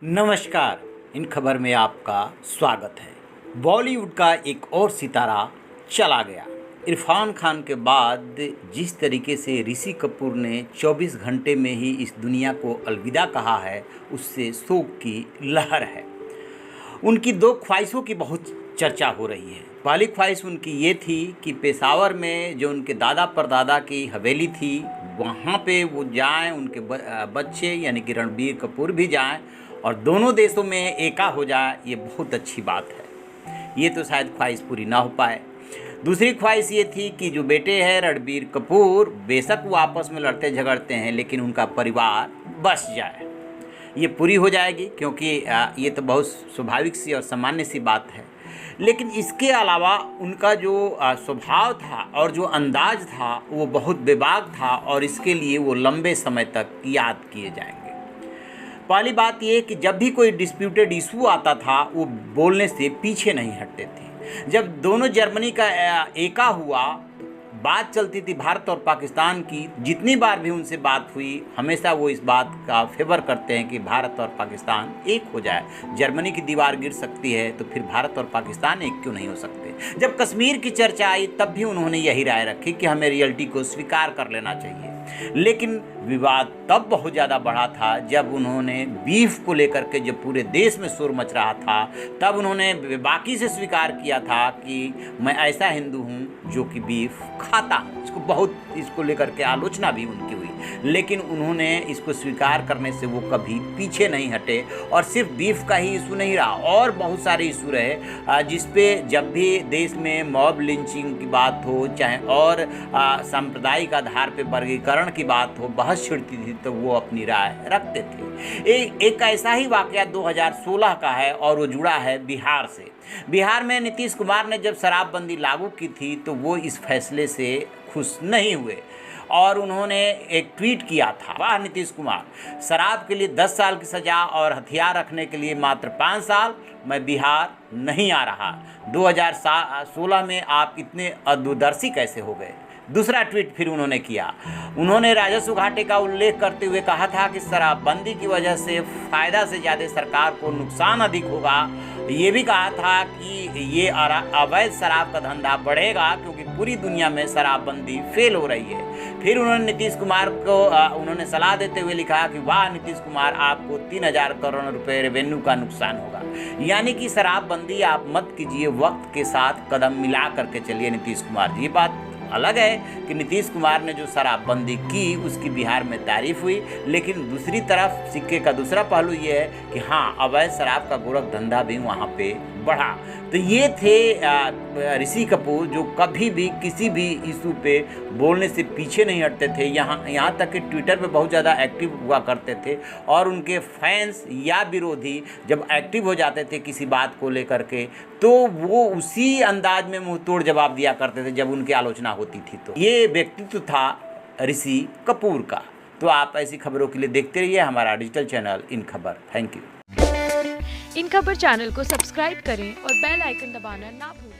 नमस्कार। इन खबर में आपका स्वागत है। बॉलीवुड का एक और सितारा चला गया। इरफान खान के बाद जिस तरीके से ऋषि कपूर ने 24 घंटे में ही इस दुनिया को अलविदा कहा है, उससे शोक की लहर है। उनकी दो ख्वाहिशों की बहुत चर्चा हो रही है। पहली ख्वाहिश उनकी ये थी कि पेशावर में जो उनके दादा परदादा की हवेली थी, वहाँ पे वो जाएं, उनके बच्चे यानी कि रणबीर कपूर भी जाएं और दोनों देशों में एका हो जाए। ये बहुत अच्छी बात है। ये तो शायद ख्वाहिश पूरी ना हो पाए। दूसरी ख्वाहिश ये थी कि जो बेटे हैं रणबीर कपूर, बेशक वो आपस में लड़ते झगड़ते हैं, लेकिन उनका परिवार बस जाए। ये पूरी हो जाएगी, क्योंकि ये तो बहुत स्वाभाविक सी और सामान्य सी बात है। लेकिन इसके अलावा उनका जो स्वभाव था और जो अंदाज था वो बहुत बेबाक था और इसके लिए वो लंबे समय तक याद किए जाएंगे। पहली बात ये कि जब भी कोई डिस्प्यूटेड इशू आता था, वो बोलने से पीछे नहीं हटते थे। जब दोनों जर्मनी का एका हुआ, बात चलती थी भारत और पाकिस्तान की, जितनी बार भी उनसे बात हुई, हमेशा वो इस बात का फेवर करते हैं कि भारत और पाकिस्तान एक हो जाए। जर्मनी की दीवार गिर सकती है तो फिर भारत और पाकिस्तान एक क्यों नहीं हो सकते। जब कश्मीर की चर्चा आई, तब भी उन्होंने यही राय रखी कि हमें रियलिटी को स्वीकार कर लेना चाहिए। लेकिन विवाद तब बहुत ज़्यादा बढ़ा था जब उन्होंने बीफ को लेकर के, जब पूरे देश में शोर मच रहा था, तब उन्होंने बाकी से स्वीकार किया था कि मैं ऐसा हिंदू हूँ जो कि बीफ खाता हूँ। इसको लेकर के आलोचना भी उनकी हुई, लेकिन उन्होंने इसको स्वीकार करने से वो कभी पीछे नहीं हटे। और सिर्फ बीफ का ही इशू नहीं रहा, और बहुत सारे इशू रहे जिस पे जब भी देश में मॉब लिंचिंग की बात हो, चाहे और सांप्रदायिक आधार पे वर्गीकरण की बात हो, बहस छिड़ती थी, तो वो अपनी राय रखते थे। एक ऐसा ही वाकया 2016 का है और वो जुड़ा है बिहार से। बिहार में नीतीश कुमार ने जब शराबबंदी लागू की थी, तो वो इस फैसले से खुश नहीं हुए और उन्होंने एक ट्वीट किया था, वाह नीतीश कुमार, शराब के लिए 10 साल की सज़ा और हथियार रखने के लिए मात्र 5 साल, मैं बिहार नहीं आ रहा। 2016 में आप इतने अदूरदर्शी कैसे हो गए। दूसरा ट्वीट फिर उन्होंने किया। उन्होंने राजस्व घाटे का उल्लेख करते हुए कहा था कि शराबबंदी की वजह से फ़ायदा से ज़्यादा सरकार को नुकसान अधिक होगा। ये भी कहा था कि ये अवैध शराब का धंधा बढ़ेगा, क्योंकि पूरी दुनिया में शराबबंदी फेल हो रही है। फिर उन्होंने नीतीश कुमार को उन्होंने सलाह देते हुए लिखा कि वाह नीतीश कुमार, आपको 3000 करोड़ रुपए रेवेन्यू का नुकसान होगा। यानी कि शराबबंदी आप मत कीजिए, वक्त के साथ कदम मिला करके चलिए नीतीश कुमार जी। ये बात अलग है कि नीतीश कुमार ने जो शराबबंदी की उसकी बिहार में तारीफ हुई, लेकिन दूसरी तरफ सिक्के का दूसरा पहलू ये है कि हाँ, अवैध शराब का गोरख धंधा भी वहाँ पे बढ़ा। तो ये थे ऋषि कपूर, जो कभी भी किसी भी इशू पे बोलने से पीछे नहीं हटते थे। यहाँ तक कि ट्विटर पे बहुत ज़्यादा एक्टिव हुआ करते थे और उनके फैंस या विरोधी जब एक्टिव हो जाते थे किसी बात को लेकर के, तो वो उसी अंदाज में मुंह तोड़ जवाब दिया करते थे जब उनकी आलोचना होती थी। तो ये व्यक्तित्व था ऋषि कपूर का। तो आप ऐसी खबरों के लिए देखते रहिए हमारा डिजिटल चैनल इन खबर। Thank you. इन खबर चैनल को सब्सक्राइब करें और बेल आइकन दबाना ना भूलें।